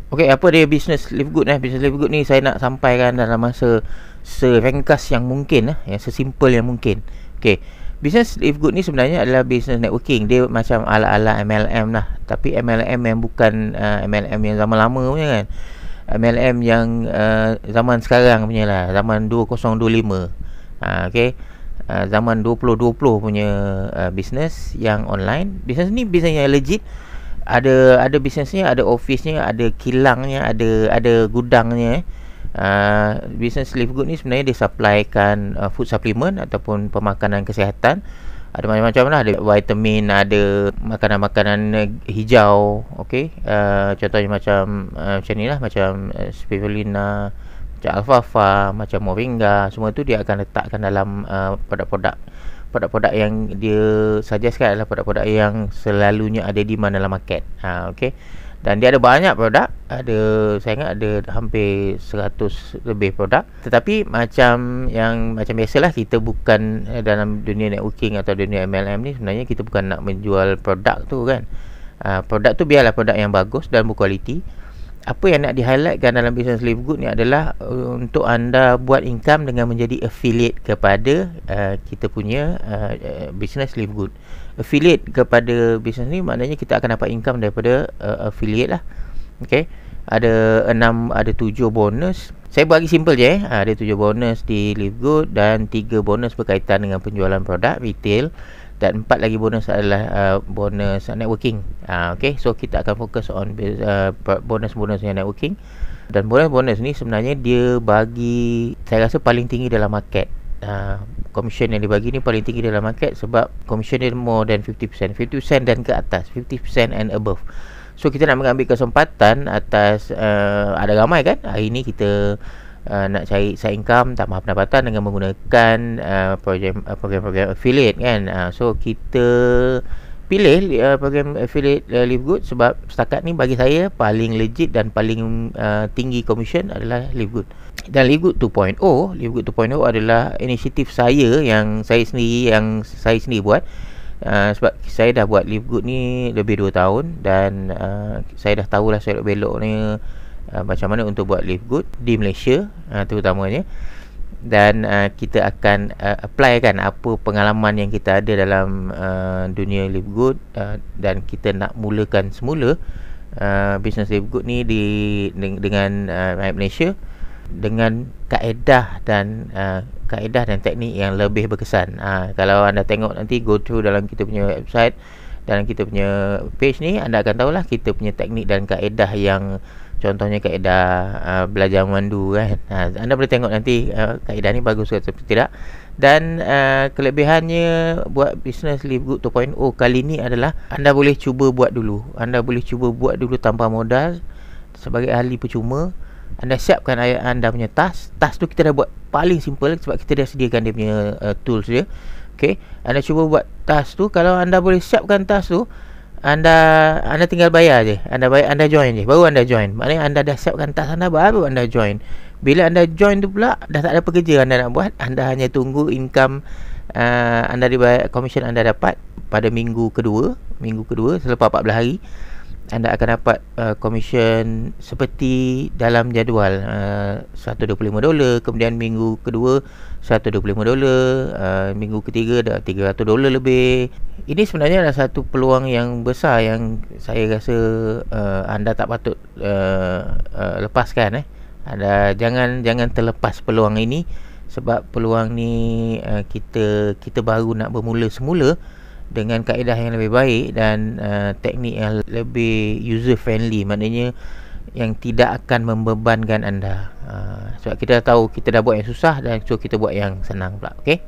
Okey, apa dia business live good Business live good ni saya nak sampaikan dalam masa seringkas yang mungkin yang sesimpel yang mungkin. Okey. Business live good ni sebenarnya adalah business networking. Dia macam ala-ala MLM lah. Tapi MLM yang bukan MLM yang zaman lama punya kan. MLM yang zaman sekarang punya lah. Zaman 2025. Okey. Zaman 2020 punya business yang online. Business ni business yang legit. Ada bisnesnya, ada office-nya, ada kilangnya, ada gudangnya. Business live good ni sebenarnya dia supplykan food supplement ataupun pemakanan kesihatan. Ada macam-macam lah, ada vitamin, ada makanan-makanan hijau. Okey, contohnya macam ni lah, macam spirulina, macam alfalfa, macam moringa. Semua tu dia akan letakkan dalam produk-produk yang dia suggestkan adalah produk-produk yang selalunya ada di mana dalam market. Okey. Dan dia ada banyak produk. Saya ingat ada hampir 100 lebih produk. Tetapi macam biasalah, kita bukan dalam dunia networking atau dunia MLM ni, sebenarnya kita bukan nak menjual produk tu kan. Produk tu biarlah produk yang bagus dan berkualiti. Apa yang nak di-highlightkan dalam business live good ni adalah untuk anda buat income dengan menjadi affiliate kepada kita punya business live good. Affiliate kepada business ni maknanya kita akan dapat income daripada affiliate lah. Okay. Ada 7 bonus. Saya bagi simple je Ada 7 bonus di live good dan 3 bonus berkaitan dengan penjualan produk retail. Dan 4 lagi bonus adalah bonus networking. Okay, so kita akan fokus on bonus-bonus yang networking. Dan bonus-bonus ni sebenarnya dia bagi, saya rasa paling tinggi dalam market. Commission yang dibagi ni paling tinggi dalam market sebab commission dia more than 50%. 50% dan ke atas, 50% and above. So kita nak mengambil kesempatan atas ada ramai kan hari ni kita nak cari side income, tambah pendapatan dengan menggunakan program-program affiliate kan. So kita pilih program affiliate live good sebab setakat ni bagi saya paling legit dan paling tinggi commission adalah live good. Dan live good 2.0 adalah inisiatif saya yang saya sendiri buat. Sebab saya dah buat live good ni lebih 2 tahun dan saya dah tahulah selok belok ni macam mana untuk buat live good di Malaysia terutamanya. Dan kita akan apply kan apa pengalaman yang kita ada dalam dunia live good, dan kita nak mulakan semula business live good ni dengan rakyat Malaysia dengan kaedah dan teknik yang lebih berkesan. Kalau anda tengok nanti, go through dalam kita punya website, dalam kita punya page ni, anda akan tahulah kita punya teknik dan kaedah yang contohnya kaedah belajar memandu kan. Anda boleh tengok nanti kaedah ni bagus ke tidak. Dan kelebihannya buat business live good 2.0 kali ni adalah anda boleh cuba buat dulu. Tanpa modal sebagai ahli percuma. Anda siapkan anda punya task tu kita dah buat paling simple sebab kita dah sediakan dia punya tools dia. Okay, anda cuba buat task tu. Kalau anda boleh siapkan task tu, anda tinggal bayar je. Anda join je. Baru anda join. Maknanya anda dah siapkan task anda, baru anda join. Bila anda join tu pula dah tak ada pekerja anda nak buat. Anda hanya tunggu income anda dibayar, commission anda dapat pada minggu kedua selepas 14 hari. Anda akan dapat commission seperti dalam jadual, $125, kemudian minggu kedua $125, minggu ketiga dah $300 lebih. Ini sebenarnya adalah satu peluang yang besar yang saya rasa anda tak patut lepaskan. Jangan terlepas peluang ini sebab peluang ni kita baru nak bermula semula dengan kaedah yang lebih baik dan teknik yang lebih user friendly, maknanya yang tidak akan membebankan anda. Sebab kita dah tahu kita dah buat yang susah dan so kita buat yang senang pula. Okey.